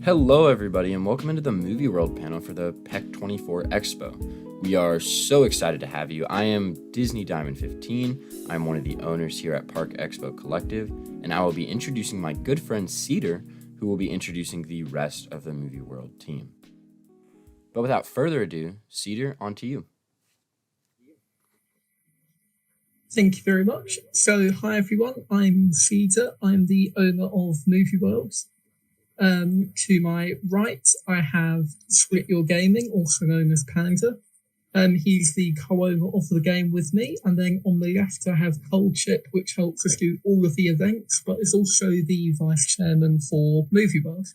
Hello, everybody, and welcome into the MovieWorld panel for the PEC24 Expo. We are so excited to have you. I am Disney Diamond 15. I'm one of the owners here at Park Expo Collective, and I will be introducing my good friend Cedar, who will be introducing the rest of the MovieWorld team. But without further ado, Cedar, on to you. Thank you very much. So, hi everyone, I'm Cedar. I'm the owner of MovieWorld. To my right, I have Split Your Gaming, also known as Panda. He's the co-owner of the game with me. And then on the left, I have Cold Chip, which helps us do all of the events, but is also the vice chairman for MovieWorld.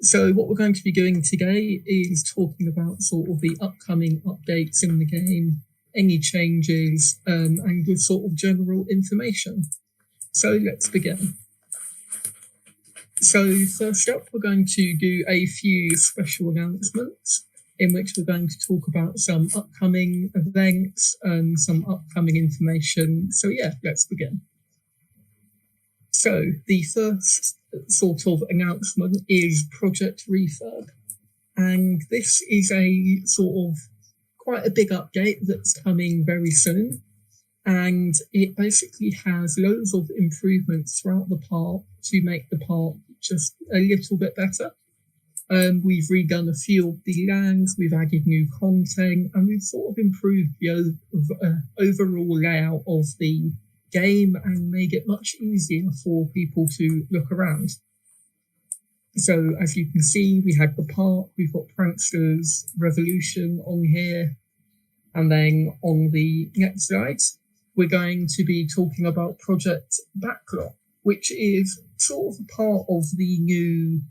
So what we're going to be doing today is talking about sort of the upcoming updates in the game, any changes, and give sort of general information. So let's begin. So first up, we're going to do a few special announcements in which we're going to talk about some upcoming events and some upcoming information. So yeah, let's begin. So the first sort of announcement is Project Refurb. And this is a sort of quite a big update that's coming very soon. And it basically has loads of improvements throughout the park to make the park just a little bit better. We've redone a few of the lands, we've added new content, and we've sort of improved the overall layout of the game and made it much easier for people to look around. So as you can see, we had the park, we've got Pranksters Revolution on here, and then on the next slide, we're going to be talking about Project Backlot, which is sort of a part of the new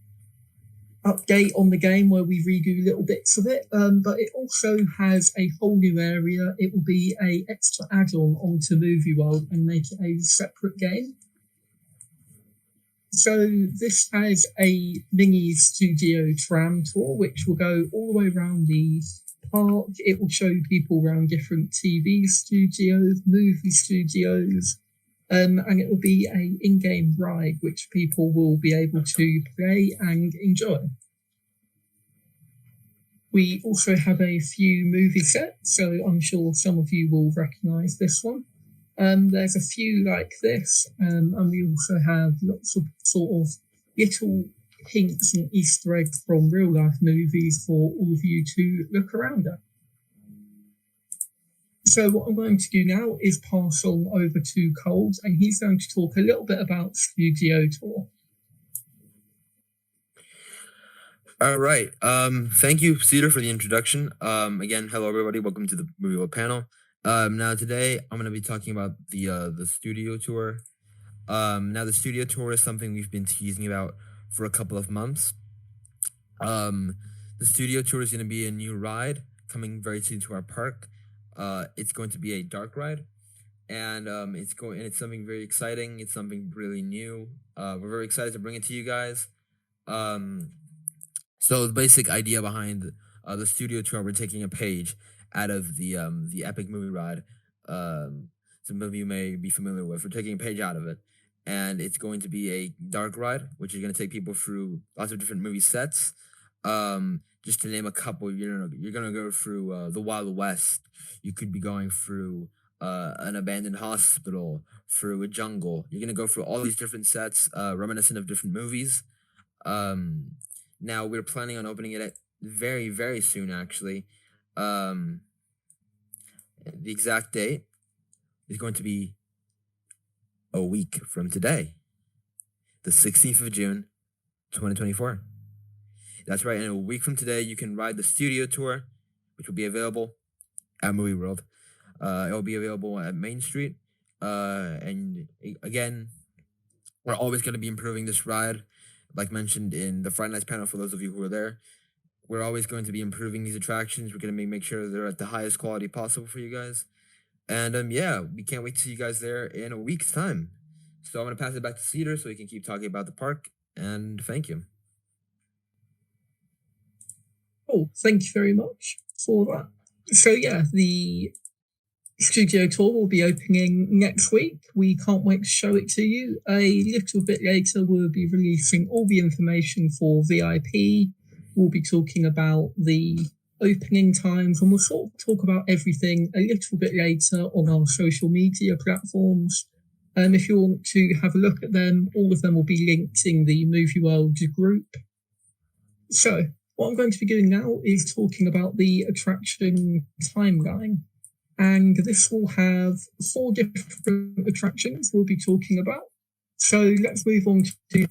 update on the game where we redo little bits of it, but it also has a whole new area. It will be a extra add-on onto MovieWorld and make it a separate game. So this has a mini studio tram tour, which will go all the way around the park. It will show people around different TV studios, movie studios, and it will be an in-game ride which people will be able to play and enjoy. We also have a few movie sets, so I'm sure some of you will recognise this one. There's a few like this, and we also have lots of sort of little hints and Easter eggs from real-life movies for all of you to look around at. So what I'm going to do now is pass on over to Cold, and he's going to talk a little bit about Studio Tour. All right. Thank you, Cedar, for the introduction. Again, hello everybody. Welcome to the MovieWorld panel. Now today I'm going to be talking about the studio tour. Now the studio tour is something we've been teasing about for a couple of months. The studio tour is going to be a new ride coming very soon to our park. It's going to be a dark ride, and it's something very exciting. It's something really new. We're very excited to bring it to you guys. So the basic idea behind the studio tour, we're taking a page out of the epic movie ride. Some of you may be familiar with. We're taking a page out of it, and it's going to be a dark ride, which is going to take people through lots of different movie sets. Just to name a couple, you're gonna go through the Wild West. You could be going through an abandoned hospital, through a jungle. You're gonna go through all these different sets, reminiscent of different movies. Now we're planning on opening it very, very soon. Actually, the exact date is going to be a week from today, the 16th of June, 2024. That's right, in a week from today, you can ride the studio tour, which will be available at MovieWorld. It will be available at Main Street. And again, we're always going to be improving this ride. Like mentioned in the Friday Nights panel, for those of you who are there, we're always going to be improving these attractions. We're going to make sure they're at the highest quality possible for you guys. And yeah, we can't wait to see you guys there in a week's time. So I'm going to pass it back to Cedar so he can keep talking about the park. And thank you. Oh, thank you very much for that. So yeah, the Studio Tour will be opening next week. We can't wait to show it to you. A little bit later, we'll be releasing all the information for VIP. We'll be talking about the opening times, and we'll sort of talk about everything a little bit later on our social media platforms. If you want to have a look at them, all of them will be linked in the MovieWorld group. So, what I'm going to be doing now is talking about the attraction timeline. And this will have 4 different attractions we'll be talking about. So let's move on to...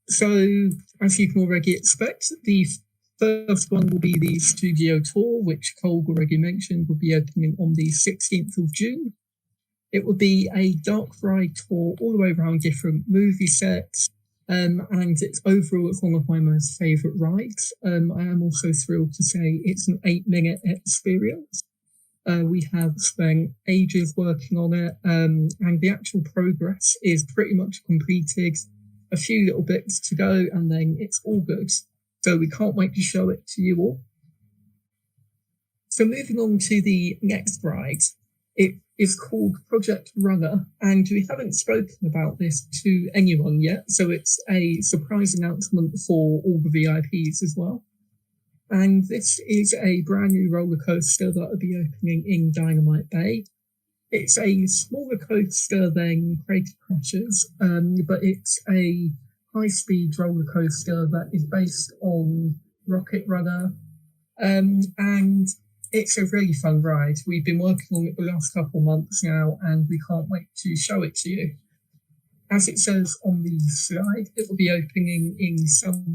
So, as you can already expect, the first one will be the Studio Tour, which Cole already mentioned will be opening on the 16th of June. It will be a dark ride tour all the way around different movie sets. And it's overall, it's one of my most favourite rides. I am also thrilled to say it's an 8-minute experience. We have spent ages working on it, and the actual progress is pretty much completed. A few little bits to go, and then it's all good. So we can't wait to show it to you all. So moving on to the next ride, it is called Project Runner, and we haven't spoken about this to anyone yet, so it's a surprise announcement for all the VIPs as well. And this is a brand new roller coaster that will be opening in Dynamite Bay. It's a smaller coaster than Crater Crashers, but it's a high-speed roller coaster that is based on Rocket Runner, and it's a really fun ride. We've been working on it the last couple of months now, and we can't wait to show it to you. As it says on the slide, it will be opening in summer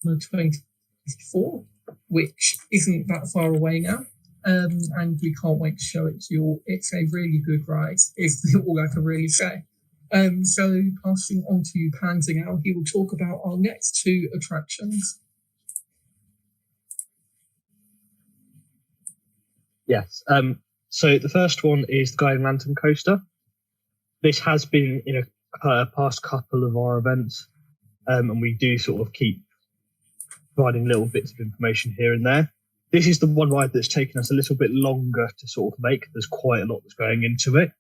2024, which isn't that far away now. And we can't wait to show it to you all. It's a really good ride, is all I can really say. So passing on to Pansy now, he will talk about our next 2 attractions. Yes. So the first one is the Guiding Lantern Coaster. This has been in a past couple of our events, and we do sort of keep providing little bits of information here and there. This is the one ride that's taken us a little bit longer to sort of make. There's quite a lot that's going into it.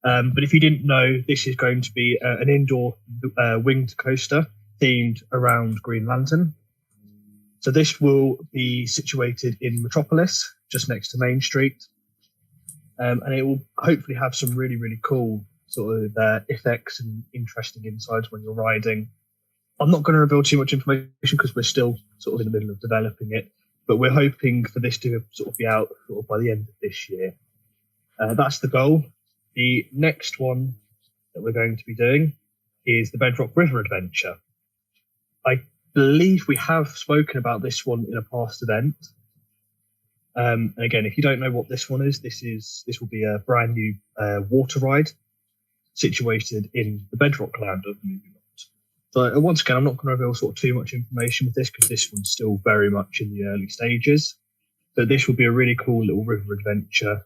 But if you didn't know, this is going to be an indoor winged coaster themed around Green Lantern. So this will be situated in Metropolis, just next to Main Street. And it will hopefully have some really, really cool sort of effects and interesting insides when you're riding. I'm not going to reveal too much information because we're still sort of in the middle of developing it, but we're hoping for this to sort of be out sort of by the end of this year. That's the goal. The next one that we're going to be doing is the Bedrock River Adventure. I believe we have spoken about this one in a past event. And again, if you don't know what this one is, this will be a brand new water ride situated in the Bedrock land of MovieWorld. So once again, I'm not going to reveal sort of too much information with this because this one's still very much in the early stages. But this will be a really cool little river adventure,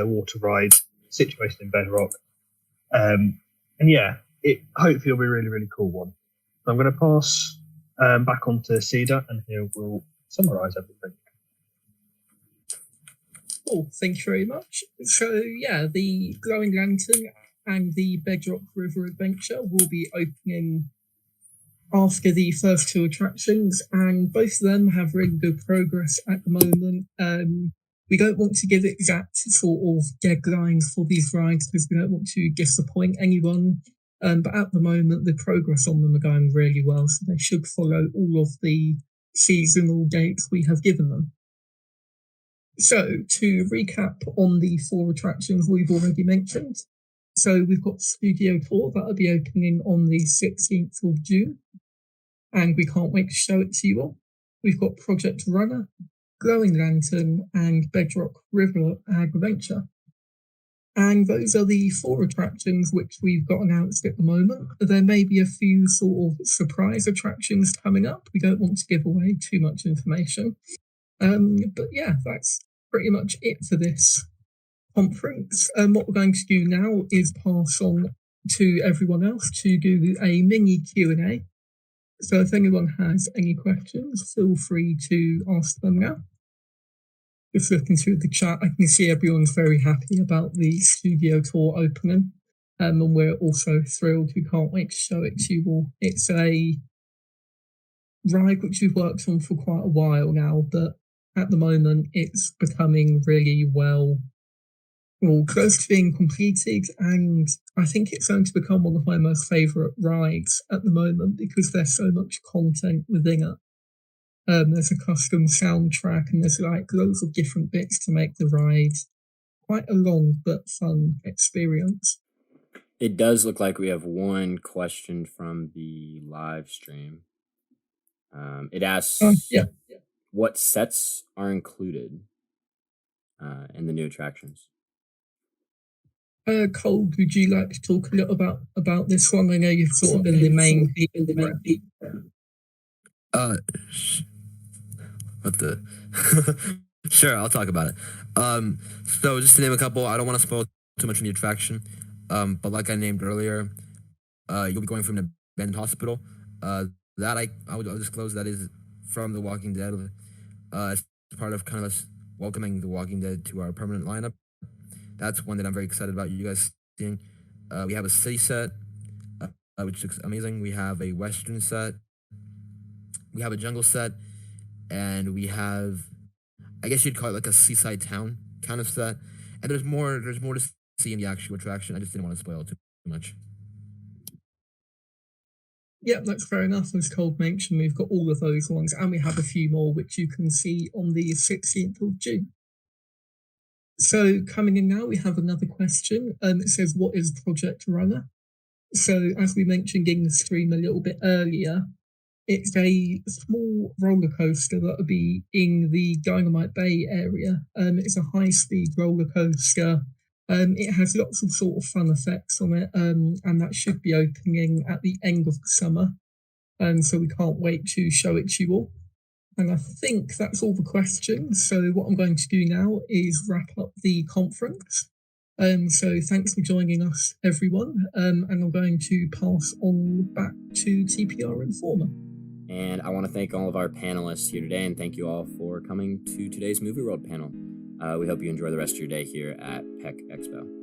water ride situated in Bedrock. And yeah, it hopefully will be a really, really cool one. So I'm going to pass back on to Cedar, and he will summarise everything. Oh, thank you very much. So yeah, the Glowing Lantern and the Bedrock River Adventure will be opening after the first 2 attractions, and both of them have really good progress at the moment. We don't want to give exact sort of deadlines for these rides because we don't want to disappoint anyone. But at the moment, the progress on them are going really well, so they should follow all of the seasonal dates we have given them. So, to recap on the 4 attractions we've already mentioned. So, we've got Studio Tour that will be opening on the 16th of June, and we can't wait to show it to you all. We've got Project Runner, Glowing Lantern, and Bedrock River Adventure. And those are the 4 attractions which we've got announced at the moment. There may be a few sort of surprise attractions coming up. We don't want to give away too much information. But yeah, that's pretty much it for this conference. What we're going to do now is pass on to everyone else to do a mini Q&A. So if anyone has any questions, feel free to ask them now. Just looking through the chat, I can see everyone's very happy about the studio tour opening. And we're also thrilled. We can't wait to show it to you all. It's a ride which we've worked on for quite a while now, but at the moment it's becoming really well, close to being completed, and I think it's going to become one of my most favourite rides at the moment because there's so much content within it. There's a custom soundtrack and there's like loads of different bits to make the ride quite a long but fun experience. It does look like we have one question from the live stream. It asks, what sets are included in the new attractions? Cole, would you like to talk a little about this one? I know you've sort of been the main What the? Sure, I'll talk about it. So just to name a couple, I don't want to spoil too much from the attraction. But like I named earlier, you'll be going from an abandoned hospital. That I'll disclose that is from The Walking Dead. It's part of kind of us welcoming The Walking Dead to our permanent lineup. That's one that I'm very excited about you guys seeing. We have a city set, which looks amazing. We have a western set. We have a jungle set. And we have, I guess you'd call it like a seaside town kind of set. And there's more to see in the actual attraction. I just didn't want to spoil too much. Yeah, that's fair enough. As Cole mentioned, we've got all of those ones, and we have a few more which you can see on the 16th of June. So coming in now, we have another question. It says, what is Project Runner? So as we mentioned in the stream a little bit earlier, it's a small roller coaster that will be in the Dynamite Bay area. It's a high-speed roller coaster. It has lots of sort of fun effects on it, and that should be opening at the end of the summer. So we can't wait to show it to you all. And I think that's all the questions. So what I'm going to do now is wrap up the conference. So thanks for joining us, everyone. And I'm going to pass on back to TPR Informer. And I want to thank all of our panelists here today, and thank you all for coming to today's MovieWorld panel. We hope you enjoy the rest of your day here at PEC Expo.